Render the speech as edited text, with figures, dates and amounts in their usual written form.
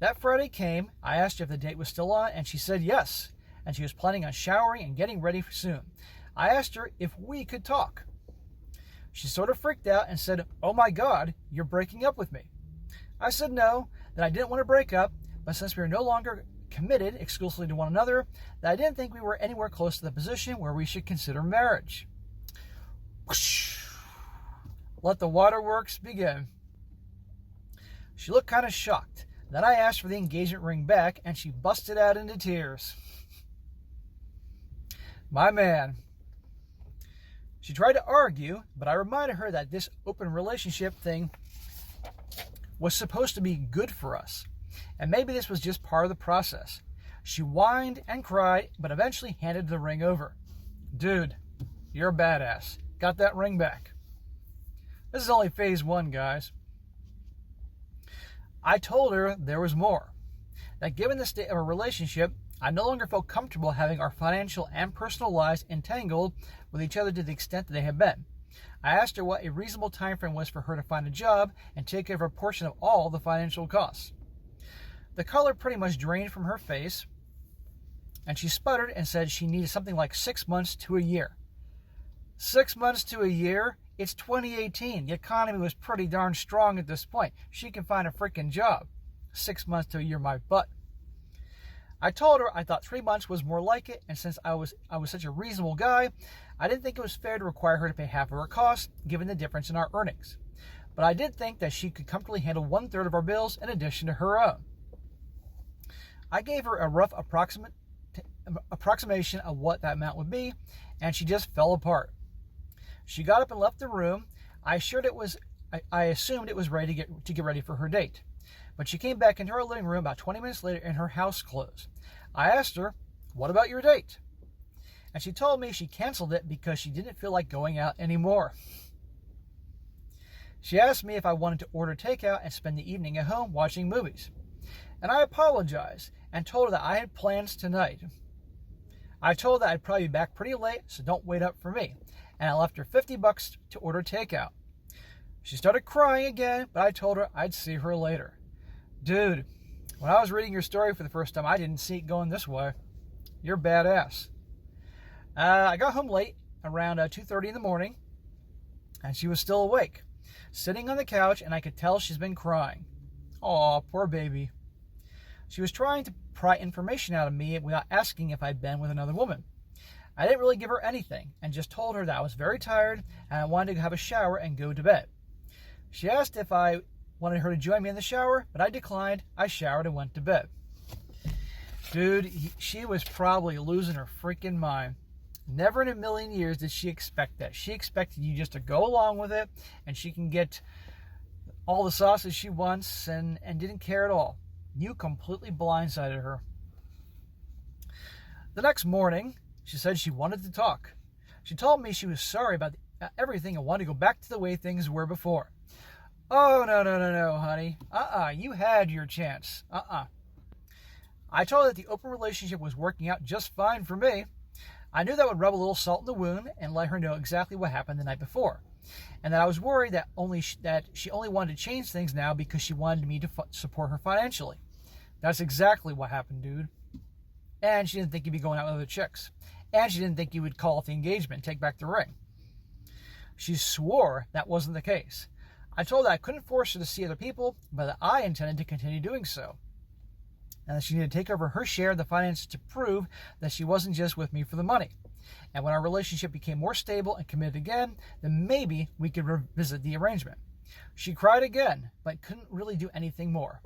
That Friday came. I asked her if the date was still on, and she said yes, and she was planning on showering and getting ready soon. I asked her if we could talk. She sort of freaked out and said, "Oh my God, you're breaking up with me." I said no, that I didn't want to break up, but since we were no longer committed exclusively to one another, that I didn't think we were anywhere close to the position where we should consider marriage. Whoosh. Let the waterworks begin. She looked kind of shocked. Then I asked for the engagement ring back, and she busted out into tears. My man. She tried to argue, but I reminded her that this open relationship thing was supposed to be good for us, and maybe this was just part of the process. She whined and cried, but eventually handed the ring over. Dude, you're a badass. Got that ring back. This is only phase 1, guys. I told her there was more. That given the state of our relationship, I no longer felt comfortable having our financial and personal lives entangled with each other to the extent that they have been. I asked her what a reasonable time frame was for her to find a job and take over a portion of all the financial costs. The color pretty much drained from her face, and she sputtered and said she needed something like 6 months to a year. 6 months to a year? It's 2018. The economy was pretty darn strong at this point. She can find a freaking job. 6 months to a year, my butt. I told her I thought 3 months was more like it, and since I was such a reasonable guy, I didn't think it was fair to require her to pay half of her costs, given the difference in our earnings. But I did think that she could comfortably handle 1/3 of our bills in addition to her own. I gave her a rough approximation of what that amount would be, and she just fell apart. She got up and left the room. I assumed it was ready to get ready for her date. But she came back into our living room about 20 minutes later in her house clothes. I asked her, "What about your date?" And she told me she canceled it because she didn't feel like going out anymore. She asked me if I wanted to order takeout and spend the evening at home watching movies. And I apologized and told her that I had plans tonight. I told her that I'd probably be back pretty late, so don't wait up for me. And I left her $50 to order takeout. She started crying again, but I told her I'd see her later. Dude, when I was reading your story for the first time, I didn't see it going this way. You're badass. I got home late, around 2:30 in the morning, and she was still awake, sitting on the couch, and I could tell she's been crying. Aw, poor baby. She was trying to pry information out of me without asking if I'd been with another woman. I didn't really give her anything, and just told her that I was very tired, and I wanted to have a shower and go to bed. She asked if I wanted her to join me in the shower, but I declined. I showered and went to bed. Dude, she was probably losing her freaking mind. Never in a million years did she expect that. She expected you just to go along with it, and she can get all the sauces she wants, and didn't care at all. You completely blindsided her. The next morning, she said she wanted to talk. She told me she was sorry about everything and wanted to go back to the way things were before. Oh, no, honey. You had your chance. I told her that the open relationship was working out just fine for me. I knew that would rub a little salt in the wound and let her know exactly what happened the night before, and that I was worried that she only wanted to change things now because she wanted me to support her financially. That's exactly what happened, dude. And she didn't think you'd be going out with other chicks. And she didn't think you would call off the engagement and take back the ring. She swore that wasn't the case. I told her I couldn't force her to see other people, but that I intended to continue doing so, and that she needed to take over her share of the finances to prove that she wasn't just with me for the money. And when our relationship became more stable and committed again, then maybe we could revisit the arrangement. She cried again, but couldn't really do anything more.